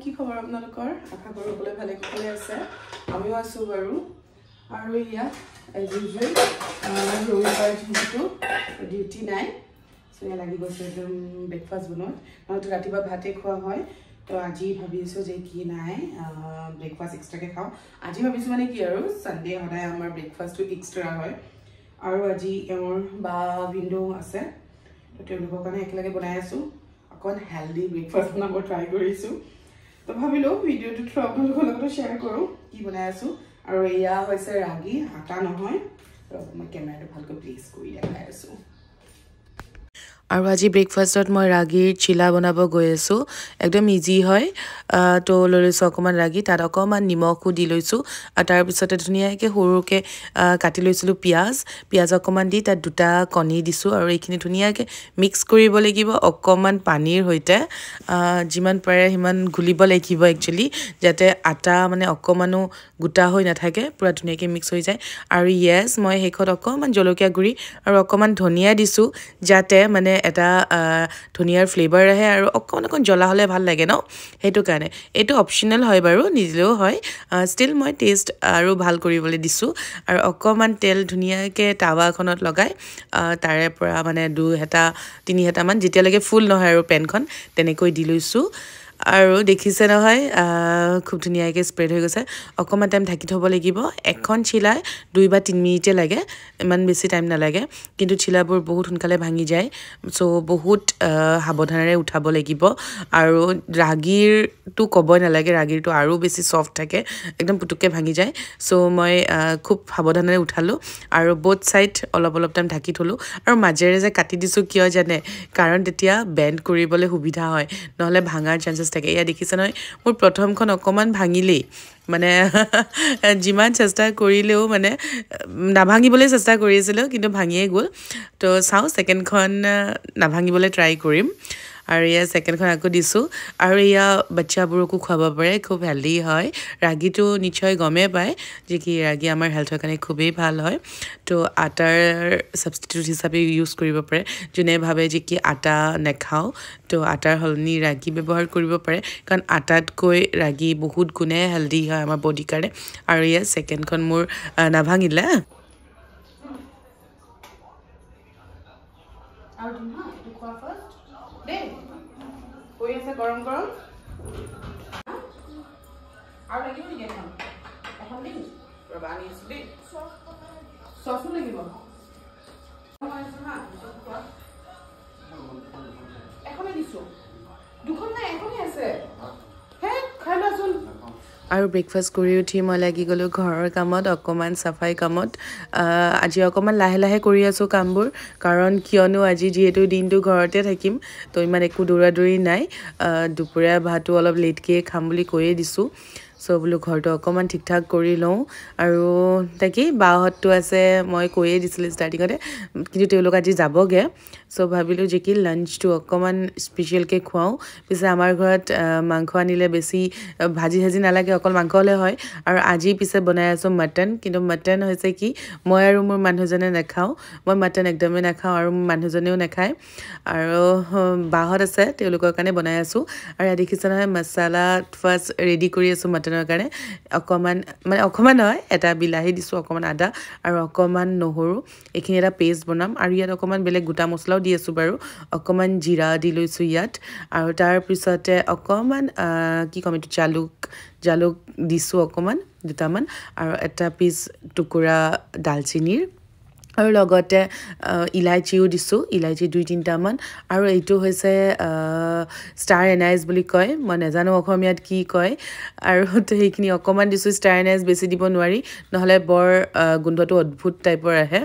কি খবৰ আপোনালোকৰ আশা কৰো সকলোৱে ভালে কুশলে আছে আমিও আছো বাৰু আৰু ইয়া এজ ইউজুৱেল ৰবিবাৰ যিহেতু ডিউটি নাই সো ইয়া লাগি গৈছে একদম ব্ৰেকফাষ্ট বনোৱাত নহতো ৰাতিপুৱা ভাতে খোৱা হয় তো আজি ভাবিছো যে কি নাই ব্ৰেকফাষ্ট এক্সট্ৰাকে খাওঁ আজি ভাবিছো মানে কি আৰু সানডে সদায় আমাৰ ব্ৰেকফাষ্টটো এক্সট্ৰা হয় আৰু আজি এওঁৰ বা উইন্ডো আছে তো তেওঁলোকৰ কাৰণে একেলগে বনাই আছো অকন হেলদি ব্ৰেকফাষ্ট বনাব ট্ৰাই কৰিছো তো ভাবিলো ভিডিওটো থ্ৰু আপোনালোকৰ লগত শেয়াৰ কৰো কি বনাই আছো আৰু এয়া হৈছে ৰাগী আটা নহয় তো মই কেমেৰাটো ভালকৈ প্লেস কৰি দেখাই আছো আৰু আজি ব্ৰেকফাষ্টত মই ৰাগীৰ চিলা বনাব গৈ আছো একদম ইজি হয় তো লৈছো অকমান ৰাগী তাত অকমান নিমখও দি লৈছো আৰু তাৰ পিছতে ধুনিয়াকে সৰুকে কাটি লৈছিলো পিয়াজ অকমান দি তাত দুটা কণী দিছো আৰু এইখিনি ধুনিয়াকে মিক্স কৰিব লাগিব অকমান পানীৰ হৈতে যিমান পাৰে হিমান গুলিব লাগিব একচুয়ালি যাতে আটা মানে অকমানো গুটা হৈ নাথাকে পুৰা ধুনিয়াকে মিক্স হৈ যায় আৰু ইয়েস মই হেখত অকমান জলকীয়া গুৰি আৰু অকমান ধনিয়া দিছো যাতে মানে এটা ধনিয়াৰ ফ্লেভাৰ আহে আৰু অকণ জ্বলা হলে ভাল লাগে ন হেতু কাৰণে এটো অপচনেল হয় বাৰু নিজলেও হয় ষ্টিল মই টেষ্ট আৰু ভাল কৰিবলৈ দিছো আৰু অকমান তেল ধুনিয়াকে তাৱাখনত লগাই তাৰে পৰা মানে 2 হেতা 3 হেতা মান যেতিয়ালৈকে ফুল নহয় আৰু পেনখন তেনেকৈ দি লৈছো আৰু দেখিছে নহয় খুব ধুনিয়াকে স্প্ৰেড হৈ গৈছে অকমান টাইম ঢাকি থব লাগিব এখন চিলাই 2 বা 3 মিনিটে লাগে ইমান বেছি টাইম নালাগে কিন্তু চিলাবোৰ বহুত সোনকালে ভাঙি যায় সো বহুত সাৱধানেৰে উঠাব লাগিব আৰু ৰাগীৰটো কবই নালাগে ৰাগীৰটো আৰু বেছি সফট থাকে একদম পুতুককে ভাঙি যায় সো মই খুব সাৱধানেৰে উঠালো আৰু বোথ সাইড অলপ টাইম ঢাকি থলো আৰু মাজেৰে যে কাটি দিছো কিয় জানে কাৰণ তেতিয়া বেন্ড কৰিবলৈ সুবিধা হয় নহলে ভাঙাৰ চান্সেস থাকে ইয়া দেখিছে নহয় মোৰ প্ৰথমখন অকমান ভাঙিলেই মানে জিমান চেষ্টা কৰিলেও মানে নাভাঙিবলৈ চেষ্টা কৰিছিল কিন্তু ভাঙিয়ে গল তো চাও সেকেন্ডখন নাভাঙিবলৈ ট্ৰাই কৰিম আৰু ইয়া সেকেন্ডখন আকৌ দিছো আৰু ইয়া বাচ্চাবোৰকো খুৱাব পাৰে খুব হেলদি হয় ৰাগীটো নিশ্চয় গমে পায় যে কি ৰাগী আমাৰ হেলথৰ কাৰণে খুবেই ভাল হয় তো আটাৰ সাবস্টিটিউট হিচাপে ইউজ কৰিব পাৰে যোনে ভাবে যে কি আটা নেখাও তো আটাৰ হলনি ৰাগী ব্যৱহাৰ কৰিব পাৰে কাৰণ আটাতকৈ ৰাগী বহুত গুণে হেলদি হয় আমাৰ বডি কাৰণে আৰু ইয়া সেকেন্ডখন মোৰ নাভাঙিলে আৰু তুমি এটো খোৱা ফাৰ্ষ্ট দে কৈ আছে গৰম আৰু লাগিব নেকি এখন দিম ৰবা আনি আছো দেই চচো লাগিব এখনে দিছো দুখন নাই এখনে আছে হে খাই লোৱাচোন আৰু ব্ৰেকফাষ্ট কৰি উঠি মই লাগি গলো ঘৰৰ কামত অকমান সাফাই কামত আজি অকমান লাহে কৰি আছো কামবোৰ কাৰণ কিয়নো আজি যেহেতু দিনটো ঘৰতে থাকিম তো ইমান একো দৌৰা-দৌৰি নাই দুপৰীয়া ভাতটো অলপ লেটকে খাম বুলি কৈয়ে দিছো সো বলো ঘৰটো অকমান ঠিকঠাক কৰি লওঁ আৰু তাকি বাহতটো আছে মই কৈয়ে দিছিল ষ্টাৰ্টিংতে কিন্তু তেওঁলোক আজি যাবগে সো ভাবিলো যে কি লাঞ্চটো অকমান স্পেশাল কে খুৱাও পিছে আমাৰ ঘৰত মাংস আনিলে বেছি ভাজি নালাগে অকল মাংস হলে হয় আৰু আজি পিছে বনাই আছো মটন কিন্তু মটন হৈছে কি মই আৰু মোৰ মানুহজনে নাখাও মই মটন একদমে নাখাও আৰু মোৰ মানুহজনেও নাখায় আৰু বাহত আছে তেওঁলোকৰ কাৰণে বনাই আছো আৰু দেখিছে নহয় মছলা ফাৰ্স্ট ৰেডি কৰি আছো মটনৰ কাৰণে অকমান হয় এটা বিলাহী দিছো অকমান আদা আৰু অকমান নহৰু এইখিনি এটা পেষ্ট বনাম আৰু ইয়াত অকমান বেলেগ গোটা মছলাও দি আছো বাৰু অকমান জিৰা দি লৈছো ইয়াত আৰু তাৰ পিছতে অকমান কি কম এটো জালুক দিছো অকমান দুটামান আৰু এটা পিস টুকুৰা দালচিনিৰ আৰু লগতে ইলাইচিও দিছো ইলাইচি 2-3টা মান আৰু এইটো হৈছে ষ্টাৰ এনাইজ বুলি কয় মই নেজানো অসমীয়াত কি কয় আৰু সেইখিনি অকমান দিছো ষ্টাৰ এনাইজ বেছি দিব নোৱাৰি নহলে বৰ গোন্ধটো অদ্ভুত টাইপৰ আহে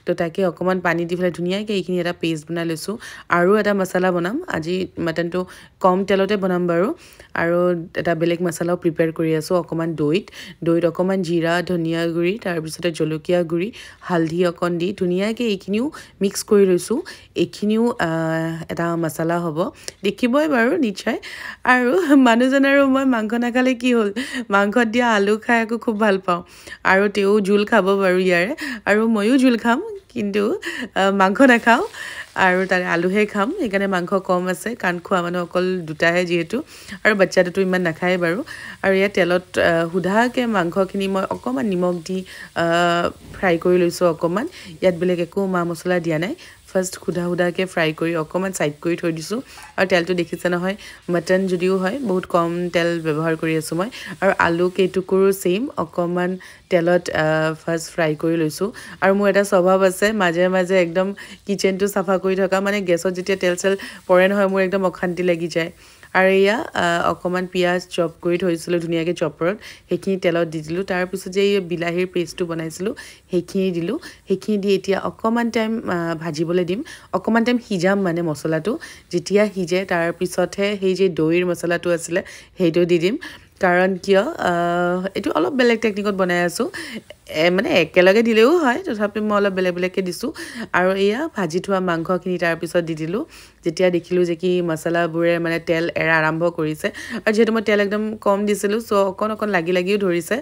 তো তাকে অকমান পানী দি ফেলে ধুনিয়াকে এইখিনি এটা পেষ্ট বনাই লৈছো আৰু এটা মছলা বনাম আজি মটনটো কম তেলতে বনাম বাৰু আৰু এটা বেলেগ মছলাও প্ৰিপেয়াৰ কৰি আছো অকমান দৈত অকমান জিৰা ধনিয়া গুৰি তাৰ পিছতে জলকীয়া গুৰি হালধি অকন দি ধুনিয়াকে এইখিনিও মিক্স কৰি লৈছো এইখিনিও এটা মছলা হ'ব দেখিবই বাৰু নিশ্চয় আৰু মানুহজন আৰু মই মাংস নাখালে কি হ'ল মাংসত দিয়া আলু খাই আকৌ খুব ভাল পাওঁ আৰু তেও জুল খাব বাৰু ইয়াৰে আৰু ময়ো জুল খাম কিন্তু মাংস নাখাও আৰু তাৰে আলুহে খাম সেইকাৰণে মাংস কম আছে কাৰণ খোৱা মানুহ অকল দুটাহে যিহেতু আৰু বাচ্চাটো ইমান নাখায় বাৰু আৰু ইয়াত তেলত সুধাকে মাংসখিনি মই অকণমান নিমখ দি ফ্ৰাই কৰি লৈছোঁ অকণমান ইয়াত বেলেগ একো মা মছলা দিয়া নাই ফাৰ্ষ্ট সুধাকে ফ্ৰাই কৰি অকণমান ছাইড কৰি থৈ দিছোঁ আৰু তেলটো দেখিছে নহয় মটন যদিও হয় বহুত কম তেল ব্যৱহাৰ কৰি আছোঁ মই আৰু আলু কেইটুকুৰো ছেইম অকণমান তেলত ফাৰ্ষ্ট ফ্ৰাই কৰি লৈছোঁ আৰু মোৰ এটা স্বভাৱ আছে মাজে মাজে একদম কিচেনটো চাফা কৰি থকা মানে গেছত যেতিয়া তেল চেল পৰে নহয় মোৰ একদম অশান্তি লাগি যায় আৰু এয়া অকণমান পিঁয়াজ চপ কৰি থৈছিলোঁ ধুনীয়াকৈ চপৰত সেইখিনি তেলত দি দিলোঁ তাৰপিছত যে এই বিলাহীৰ পেষ্টটো বনাইছিলোঁ সেইখিনি দিলোঁ সেইখিনি দি এতিয়া অকণমান টাইম ভাজিবলৈ দিম অকণমান টাইম সিজাম মানে মছলাটো যেতিয়া সিজে তাৰপিছতহে সেই যে দৈৰ মছলাটো আছিলে সেইটো দি দিম কাৰণ কিয় এইটো অলপ বেলেগ টেকনিকত বনাই আছোঁ মানে একেলগে দিলেও হয় তথাপি মই অলপ বেলেগকৈ দিছোঁ আৰু এয়া ভাজি থোৱা মাংসখিনি তাৰপিছত দি দিলোঁ যেতিয়া দেখিলোঁ যে কি মছলাবোৰে মানে তেল এৰা আৰম্ভ কৰিছে আৰু যিহেতু মই তেল একদম কম দিছিলোঁ চ' অকণ লাগিও ধৰিছে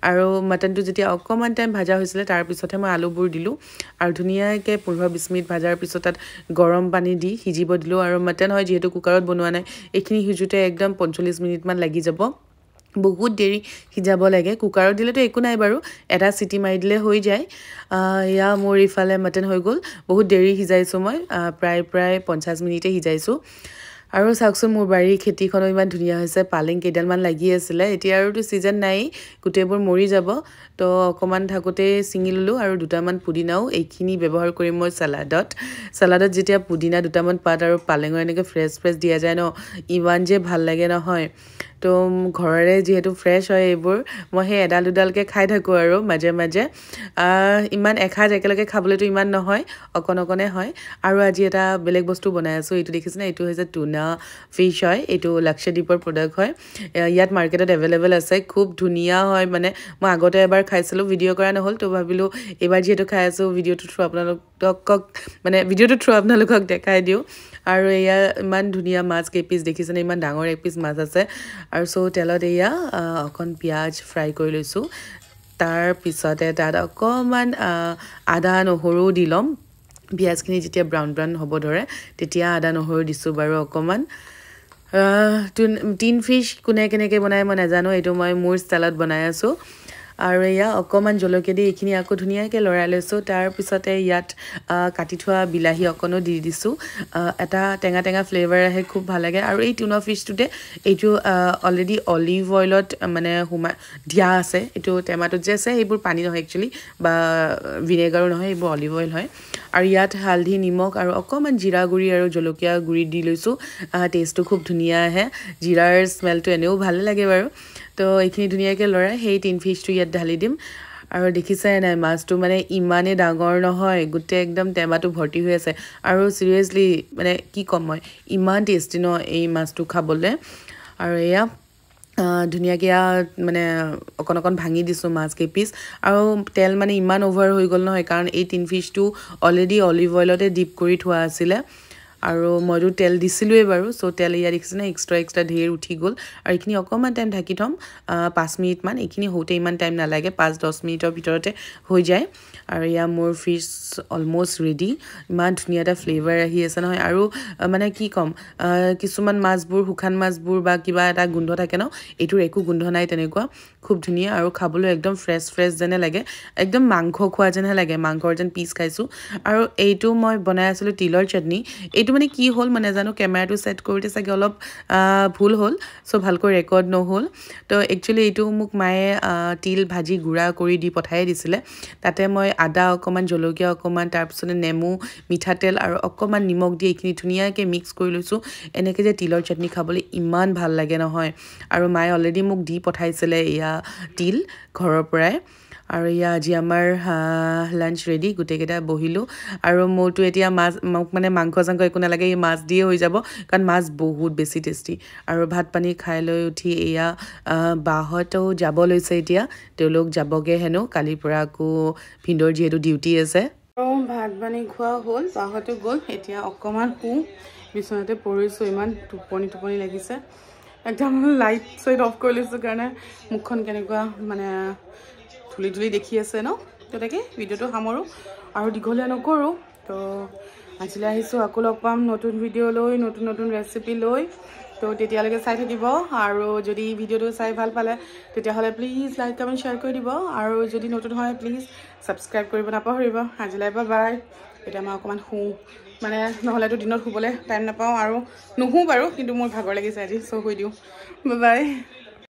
আৰু মটনটো যেতিয়া অকণমান টাইম ভাজা হৈছিলে তাৰপিছতহে মই আলুবোৰ দিলোঁ আৰু ধুনীয়াকৈ 15-20 মিনিট ভাজাৰ পিছত তাত গৰম পানী দি সিজিব দিলোঁ আৰু মটন হয় যিহেতু কুকাৰত বনোৱা নাই এইখিনি সিজোতে একদম 45 মিনিটমান লাগি যাব বহুত দেৰি সিজাব লাগে কুকাৰত দিলেতো একো নাই বাৰু এটা চিটি মাৰি দিলে হৈ যায় ইয়া মোৰ ইফালে মটন হৈ গ'ল বহুত দেৰি সিজাইছোঁ মই প্ৰায় 50 মিনিটে সিজাইছোঁ আৰু চাওকচোন মোৰ বাৰীৰ খেতিখনো ইমান ধুনীয়া হৈছে পালেং কেইডালমান লাগি আছিলে এতিয়া আৰুতো ছিজন নাই গোটেইবোৰ মৰি যাব তো অকণমান থাকোঁতে ছিঙি ল'লোঁ আৰু দুটামান পুদিনাও এইখিনি ব্যৱহাৰ কৰিম মই চালাডত যেতিয়া পুদিনা দুটামান পাত আৰু পালেঙৰ এনেকৈ ফ্ৰেছ দিয়া যায় ন ইমান যে ভাল লাগে নহয় তো ঘৰৰে যিহেতু ফ্ৰেছ হয় এইবোৰ মই সেই এডাল দুডালকৈ খাই থাকোঁ আৰু মাজে মাজে ইমান এসাঁজ একেলগে খাবলৈতো ইমান নহয় অকণে হয় আৰু আজি এটা বেলেগ বস্তু বনাই আছোঁ এইটো দেখিছেনে এইটো হৈছে টুনা ফিছ হয় এইটো লাক্ষাদ্বীপৰ প্ৰডাক্ট হয় ইয়াত মাৰ্কেটত এভেইলেবল আছে খুব ধুনীয়া হয় মানে মই আগতে এবাৰ খাইছিলোঁ ভিডিঅ' কৰা নহ'ল তো ভাবিলোঁ এইবাৰ যিহেতু খাই আছোঁ ভিডিঅ'টো থ্ৰু আপোনালোকক দেখাই দিওঁ আৰু এয়া ইমান ধুনীয়া মাছ কেইপিচ দেখিছেনে ইমান ডাঙৰ এপিচ মাছ আছে আৰু চ' তেলত এয়া অকণ পিঁয়াজ ফ্ৰাই কৰি লৈছোঁ তাৰপিছতে তাত অকণমান আদা নহৰু দি ল'ম পিঁয়াজখিনি যেতিয়া ব্ৰাউন হ'ব ধৰে তেতিয়া আদা নহৰু দিছোঁ বাৰু অকণমান টিন ফিছ কোনে কেনেকৈ বনাই মই নাজানো এইটো মই মোৰ ষ্টাইলত বনাই আছোঁ আৰু এয়া অকণমান জলকীয়া দি এইখিনি আকৌ ধুনীয়াকৈ লৰাই লৈছোঁ তাৰপিছতে ইয়াত কাটি থোৱা বিলাহী অকণো দি দিছোঁ এটা টেঙা ফ্লেভাৰ আহে খুব ভাল লাগে আৰু এই টুনা ফিছটোতে এইটো অলৰেডি অলিভ অইলত মানে দিয়া আছে এইটো টেমাটোত যে আছে সেইবোৰ পানী নহয় একচুৱেলি বা ভিনেগাৰো নহয় এইবোৰ অলিভ অইল হয় আৰু ইয়াত হালধি নিমখ আৰু অকণমান জিৰা গুড়ি আৰু জলকীয়া গুড়ি দি লৈছোঁ টেষ্টটো খুব ধুনীয়া আহে জিৰাৰ স্মেলটো এনেও ভালে লাগে বাৰু তো এইখিনি ধুনীয়াকৈ লৰাই সেই টিন ফিছটো ইয়াত ঢালি দিম আৰু দেখিছাই নাই মাছটো মানে ইমানেই ডাঙৰ নহয় গোটেই একদম টেমাটো ভৰ্তি হৈ আছে আৰু চিৰিয়াছলি মানে কি ক'ম মই ইমান টেষ্টি ন এই মাছটো খাবলৈ আৰু এয়া ধুনীয়াকৈ মানে অকণ ভাঙি দিছোঁ মাছ কেইপিচ আৰু তেল মানে ইমান অভাৰ হৈ গ'ল নহয় কাৰণ এই টিন ফিছটো অলৰেডি অলিভ অইলতে ডিপ কৰি থোৱা আছিলে আৰু মইতো তেল দিছিলোঁৱেই বাৰু চ' তেল ইয়াত দেখিছেনে এক্সট্ৰা ঢেৰ উঠি গ'ল আৰু এইখিনি অকণমান টাইম ঢাকি থ'ম 5 মিনিটমান এইখিনি হওঁতে ইমান টাইম নালাগে 5-10 মিনিটৰ ভিতৰতে হৈ যায় আৰু এয়া মোৰ ফিছ অলম'ষ্ট ৰেডি ইমান ধুনীয়া এটা ফ্লেভাৰ আহি আছে নহয় আৰু মানে কি ক'ম কিছুমান মাছবোৰ শুকান মাছবোৰ বা কিবা এটা গোন্ধ থাকে ন এইটোৰ একো গোন্ধ নাই তেনেকুৱা খুব ধুনীয়া আৰু খাবলৈ একদম ফ্ৰেছ যেনে লাগে একদম মাংস খোৱা যেনহে লাগে মাংসৰ যেন পিচ খাইছোঁ আৰু এইটো মই বনাই আছিলোঁ তিলৰ চাটনি এইটো মানে কি হ'ল মানে জানো কেমেৰাটো ছেট কৰোঁতে চাগে অলপ ভুল হ'ল চ' ভালকৈ ৰেকৰ্ড নহ'ল তো একচুৱেলি এইটো মোক মায়ে তিল ভাজি গুড়া কৰি দি পঠাই দিছিলে তাতে মই আদা অকণমান জলকীয়া অকণমান তাৰপিছতে নেমু মিঠাতেল আৰু অকণমান নিমখ দি এইখিনি ধুনীয়াকৈ মিক্স কৰি লৈছোঁ এনেকৈ যে তিলৰ চাটনি খাবলৈ ইমান ভাল লাগে নহয় আৰু মায়ে অলৰেডি মোক দি পঠাইছিলে এয়া তিল ঘৰৰ পৰাই আৰু এয়া আজি আমাৰ লাঞ্চ ৰেডি গোটেইকেইটা বহিলোঁ আৰু মোৰতো এতিয়া মোক মানে মাংস একো নালাগে এই মাছ দিয়ে হৈ যাব কাৰণ মাছ বহুত বেছি টেষ্টি আৰু ভাত পানী খাই লৈ উঠি এয়া বাহঁতেও যাব লৈছে এতিয়া তেওঁলোক যাবগৈ হেনো কালিৰ পৰা আকৌ ভিনদেউৰ যিহেতু ডিউটি আছে ভাত পানী খোৱা হ'ল বাহঁতো গ'ল এতিয়া অকণমান বিচনাতে পৰিছোঁ ইমান টোপনি লাগিছে একদম লাইট চাইট অফ কৰি লৈছোঁ কাৰণে মুখখন কেনেকুৱা মানে ধুলি দেখি আছে ন তো তাকে ভিডিঅ'টো সামৰোঁ আৰু দীঘলীয়া নকৰোঁ তো আজিলৈ আহিছোঁ আকৌ লগ পাম নতুন ভিডিঅ' লৈ নতুন নতুন ৰেচিপি লৈ তো তেতিয়ালৈকে চাই থাকিব আৰু যদি ভিডিঅ'টো চাই ভাল পালে তেতিয়াহ'লে প্লিজ লাইক কমেণ্ট শ্বেয়াৰ কৰি দিব আৰু যদি নতুন হয় প্লিজ ছাবস্ক্ৰাইব কৰিব নাপাহৰিব আজিলৈ বাই এতিয়া মই অকণমান শুওঁ মানে নহ'লেতো দিনত শুবলৈ টাইম নাপাওঁ আৰু নুশুওঁ বাৰু কিন্তু মোৰ ভাগৰ লাগিছে আজি চ' শুই দিওঁ বাই